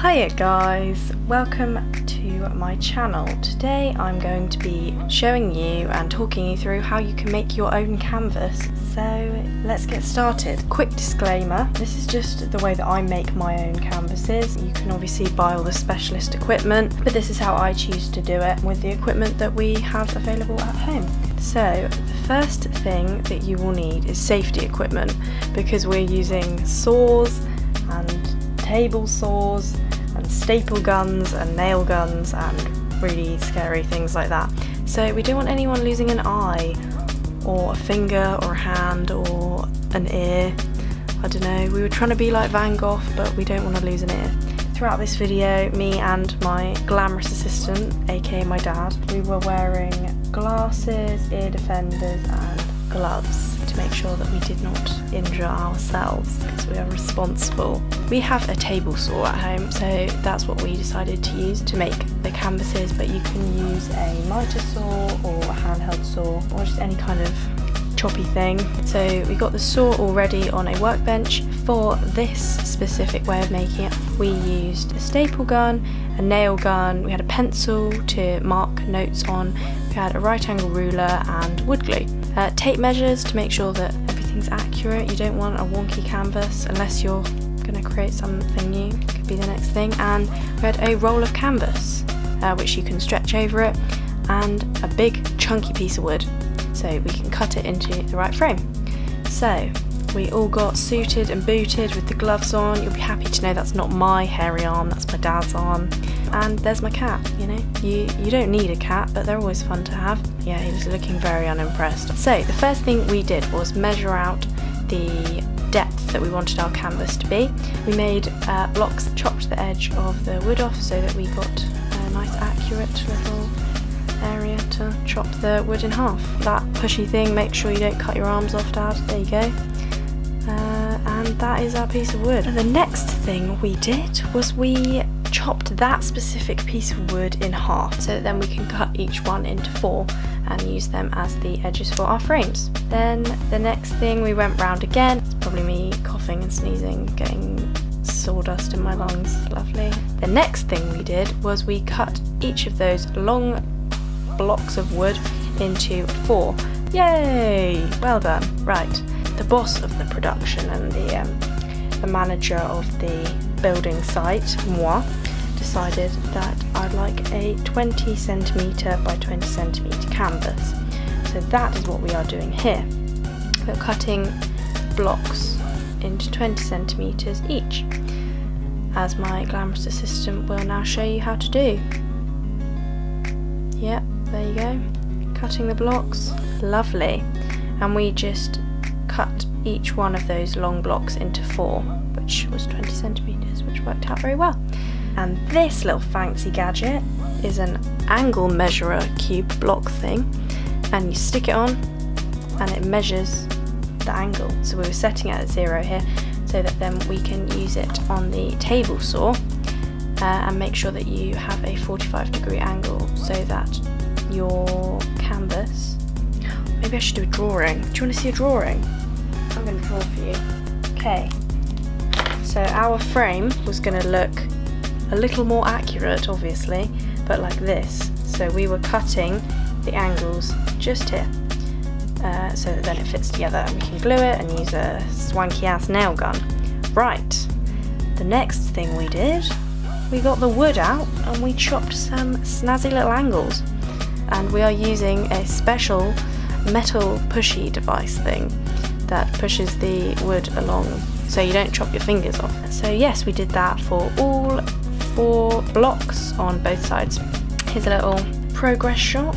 Hiya guys, welcome to my channel. Today I'm going to be showing you and talking you through how you can make your own canvas. So let's get started. Quick disclaimer, this is just the way that I make my own canvases. You can obviously buy all the specialist equipment, but this is how I choose to do it with the equipment that we have available at home. So the first thing that you will need is safety equipment, because we're using saws and table saws and staple guns and nail guns and really scary things like that. So we don't want anyone losing an eye or a finger or a hand or an ear. I don't know, we were trying to be like Van Gogh, but we don't want to lose an ear. Throughout this video, me and my glamorous assistant, aka my dad, we were wearing glasses, ear defenders and gloves to make sure that we did not injure ourselves, because we are responsible. We have a table saw at home, so that's what we decided to use to make the canvases, but you can use a miter saw or a handheld saw or just any kind of choppy thing. So we got the saw already on a workbench. For this specific way of making it, we used a staple gun, a nail gun, we had a pencil to mark notes on, we had a right angle ruler and wood glue. Tape measures to make sure that everything's accurate. You don't want a wonky canvas unless you're going to create something new, could be the next thing. And we had a roll of canvas which you can stretch over it, and a big chunky piece of wood so we can cut it into the right frame. So we all got suited and booted with the gloves on. You'll be happy to know that's not my hairy arm, that's my dad's arm. And there's my cat, you know. You don't need a cat, but they're always fun to have. Yeah, he was looking very unimpressed. So the first thing we did was measure out the depth that we wanted our canvas to be. We made blocks, chopped the edge of the wood off so that we got a nice accurate little area to chop the wood in half. That pushy thing, make sure you don't cut your arms off, Dad. There you go. And that is our piece of wood. And the next thing we did was we chopped that specific piece of wood in half, so that then we can cut each one into 4 and use them as the edges for our frames. Then the next thing, we went round again. It's probably me coughing and sneezing, getting sawdust in my lungs. Lovely. The next thing we did was we cut each of those long blocks of wood into 4. Yay! Well done. Right. The boss of the production and the manager of the building site, moi, decided that I'd like a 20 centimetre by 20 centimetre canvas. So that is what we are doing here. We're cutting blocks into 20 centimetres each, as my glamorous assistant will now show you how to do. Yep, there you go. Cutting the blocks. Lovely. And we just cut each one of those long blocks into 4, which was 20 centimetres, which worked out very well. And this little fancy gadget is an angle measurer cube block thing, and you stick it on and it measures the angle. So we were setting it at 0 here so that then we can use it on the table saw and make sure that you have a 45-degree angle so that your canvas... Maybe I should do a drawing. Do you want to see a drawing? I'm going to draw for you. Okay. So our frame was going to look a little more accurate, obviously, but like this. So we were cutting the angles just here, so that then it fits together and we can glue it and use a swanky ass nail gun. Right. The next thing we did, we got the wood out and we chopped some snazzy little angles. And we are using a special metal pushy device thing that pushes the wood along so you don't chop your fingers off. So yes, we did that for all 4 blocks on both sides. Here's a little progress shot.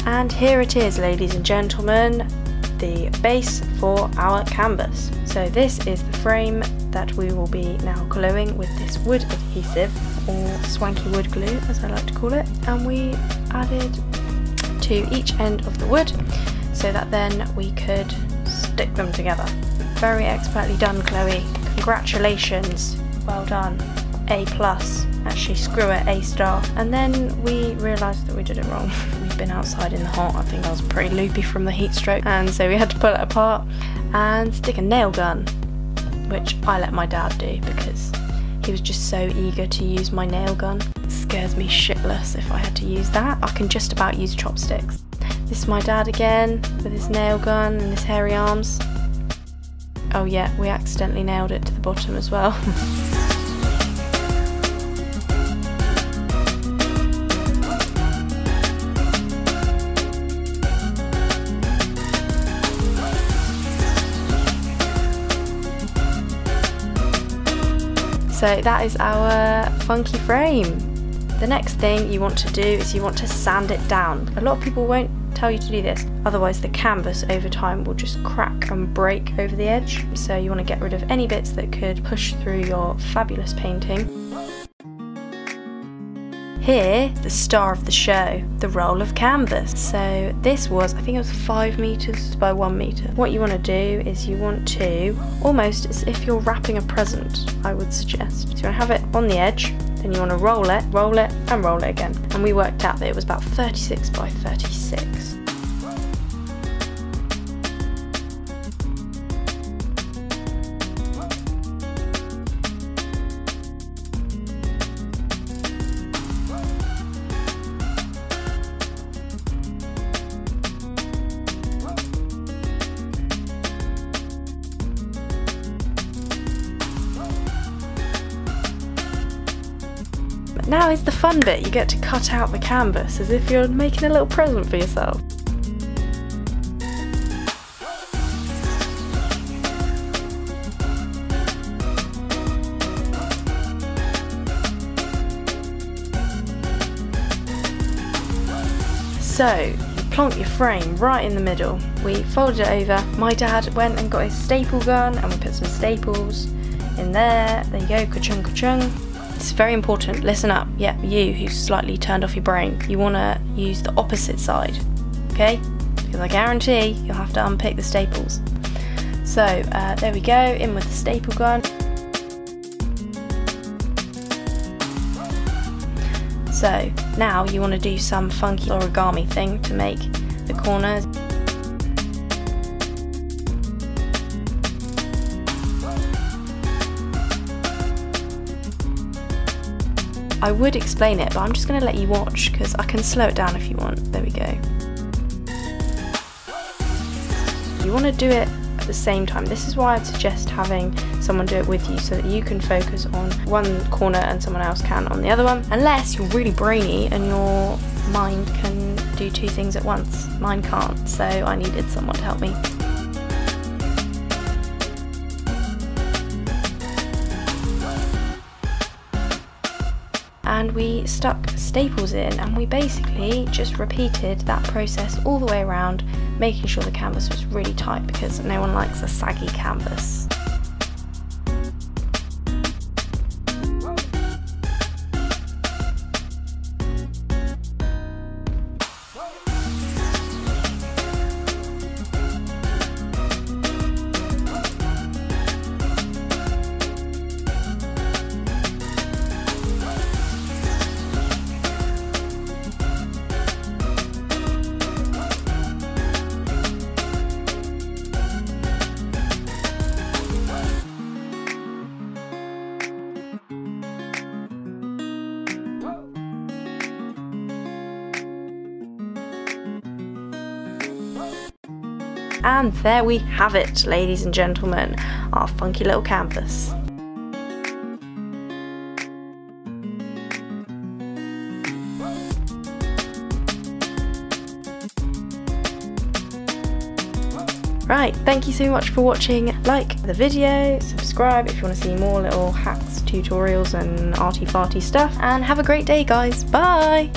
And here it is, ladies and gentlemen, the base for our canvas. So this is the frame that we will be now gluing with this wood adhesive or swanky wood glue as I like to call it, and we added to each end of the wood so that then we could stick them together. Very expertly done, Chloe. Congratulations. Well done. A+. Actually, screw it, A*. And then we realised that we did it wrong. We'd been outside in the hot. I think I was pretty loopy from the heat stroke, and so we had to pull it apart and stick a nail gun, which I let my dad do because he was just so eager to use my nail gun. It scares me shitless if I had to use that. I can just about use chopsticks. This is my dad again with his nail gun and his hairy arms. Oh yeah, we accidentally nailed it to the bottom as well. So that is our funky frame. The next thing you want to do is you want to sand it down. A lot of people won't tell you to do this, otherwise the canvas over time will just crack and break over the edge. So you want to get rid of any bits that could push through your fabulous painting. Here, the star of the show, the roll of canvas. So this was, I think it was 5 meters by 1 meter. What you want to do is you want to, almost as if you're wrapping a present, I would suggest. So you want to have it on the edge, then you want to roll it, and roll it again. And we worked out that it was about 36 by 36. Now is the fun bit, you get to cut out the canvas as if you're making a little present for yourself. So, you plonk your frame right in the middle. We folded it over. My dad went and got his staple gun and we put some staples in there. There you go, ka-chung ka-chung. It's very important, listen up, yeah, you who's slightly turned off your brain, you want to use the opposite side, okay? Because I guarantee you'll have to unpick the staples. So there we go, in with the staple gun. So now you want to do some funky origami thing to make the corners. I would explain it, but I'm just going to let you watch because I can slow it down if you want. There we go. You want to do it at the same time. This is why I'd suggest having someone do it with you so that you can focus on one corner and someone else can on the other one. Unless you're really brainy and your mind can do 2 things at once. Mine can't, so I needed someone to help me. And we stuck staples in and we basically just repeated that process all the way around, making sure the canvas was really tight because no one likes a saggy canvas. And there we have it, ladies and gentlemen, our funky little canvas. Right, thank you so much for watching. Like the video, subscribe if you want to see more little hacks, tutorials and arty-farty stuff, and have a great day, guys. Bye!